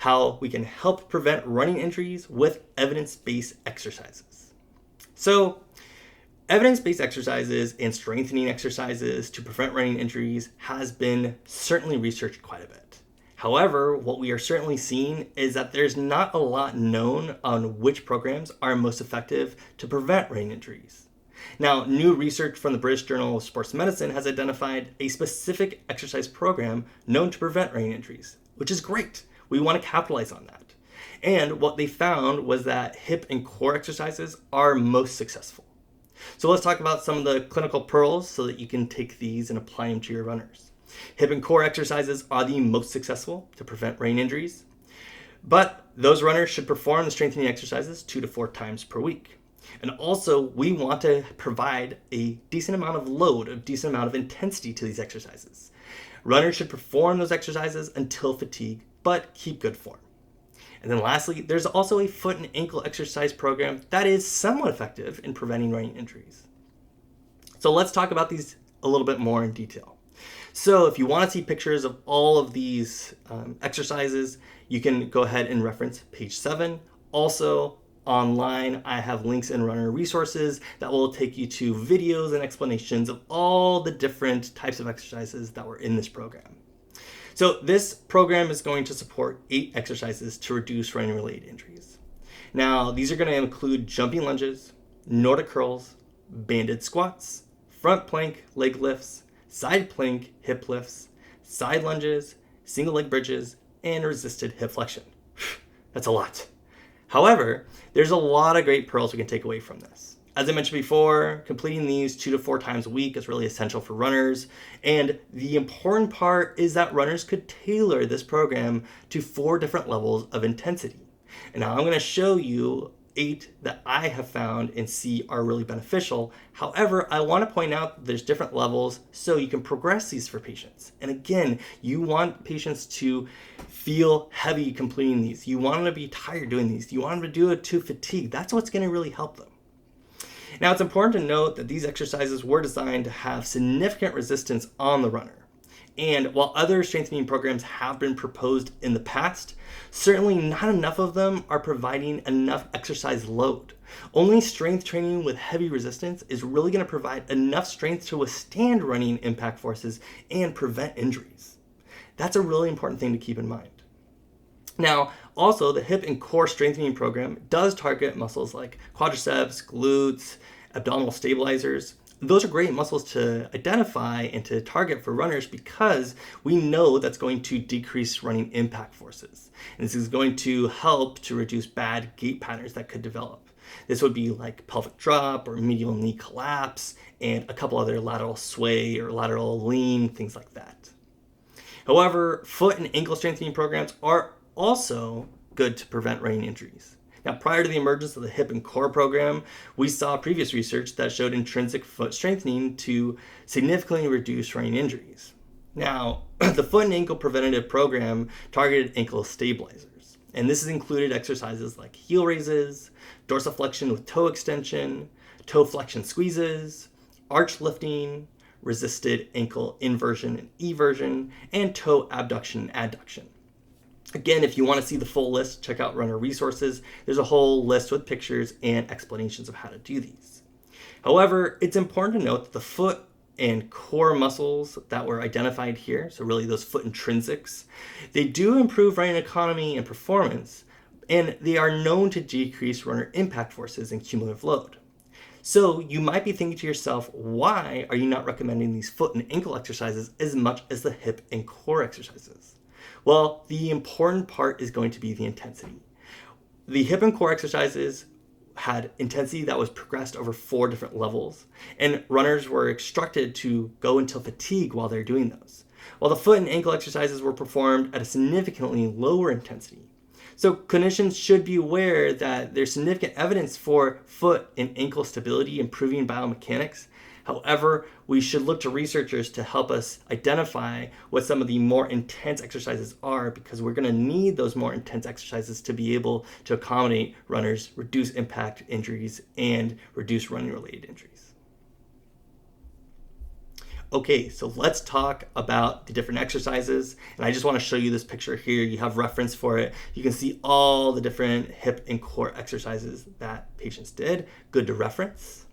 how we can help prevent running injuries with evidence-based exercises. So, evidence-based exercises and strengthening exercises to prevent running injuries has been certainly researched quite a bit. However, what we are certainly seeing is that there's not a lot known on which programs are most effective to prevent running injuries. Now, new research from the British Journal of Sports Medicine has identified a specific exercise program known to prevent running injuries, which is great. We want to capitalize on that. And what they found was that hip and core exercises are most successful. So let's talk about some of the clinical pearls so that you can take these and apply them to your runners. Hip and core exercises are the most successful to prevent running injuries, but those runners should perform the strengthening exercises 2 to 4 times per week. And also, we want to provide a decent amount of load, a decent amount of intensity to these exercises. Runners should perform those exercises until fatigue, but keep good form. And then lastly, there's also a foot and ankle exercise program that is somewhat effective in preventing running injuries. So let's talk about these a little bit more in detail. So if you want to see pictures of all of these exercises, you can go ahead and reference page 7. Also, online, I have links in runner resources that will take you to videos and explanations of all the different types of exercises that were in this program. So this program is going to support 8 exercises to reduce running-related injuries. Now, these are going to include jumping lunges, Nordic curls, banded squats, front plank leg lifts, side plank hip lifts, side lunges, single leg bridges, and resisted hip flexion. That's a lot. However, there's a lot of great pearls we can take away from this. As I mentioned before, completing these 2 to 4 times a week is really essential for runners. And the important part is that runners could tailor this program to 4 different levels of intensity. And now I'm going to show you 8 that I have found and see are really beneficial. However, I want to point out that there's different levels so you can progress these for patients. And again, you want patients to feel heavy completing these. You want them to be tired doing these. You want them to do it to fatigue. That's what's going to really help them. Now, it's important to note that these exercises were designed to have significant resistance on the runner. And while other strengthening programs have been proposed in the past, certainly not enough of them are providing enough exercise load. Only strength training with heavy resistance is really going to provide enough strength to withstand running impact forces and prevent injuries. That's a really important thing to keep in mind. Now, also, the hip and core strengthening program does target muscles like quadriceps, glutes, abdominal stabilizers. Those are great muscles to identify and to target for runners because we know that's going to decrease running impact forces. And this is going to help to reduce bad gait patterns that could develop. This would be like pelvic drop or medial knee collapse and a couple other lateral sway or lateral lean, things like that. However, foot and ankle strengthening programs are also good to prevent running injuries. Now, prior to the emergence of the hip and core program, we saw previous research that showed intrinsic foot strengthening to significantly reduce running injuries. Now, the foot and ankle preventative program targeted ankle stabilizers, and this has included exercises like heel raises, dorsiflexion with toe extension, toe flexion squeezes, arch lifting, resisted ankle inversion and eversion, and toe abduction and adduction. Again, if you want to see the full list, check out Runner Resources. There's a whole list with pictures and explanations of how to do these. However, it's important to note that the foot and core muscles that were identified here, so really those foot intrinsics, they do improve running economy and performance, and they are known to decrease runner impact forces and cumulative load. So you might be thinking to yourself, why are you not recommending these foot and ankle exercises as much as the hip and core exercises? Well, the important part is going to be the intensity. The hip and core exercises had intensity that was progressed over 4 different levels, and runners were instructed to go until fatigue while they're doing those, while the foot and ankle exercises were performed at a significantly lower intensity. So clinicians should be aware that there's significant evidence for foot and ankle stability improving biomechanics. However, we should look to researchers to help us identify what some of the more intense exercises are, because we're going to need those more intense exercises to be able to accommodate runners, reduce impact injuries, and reduce running-related injuries. Okay, so let's talk about the different exercises. And I just want to show you this picture here. You have reference for it. You can see all the different hip and core exercises that patients did. Good to reference.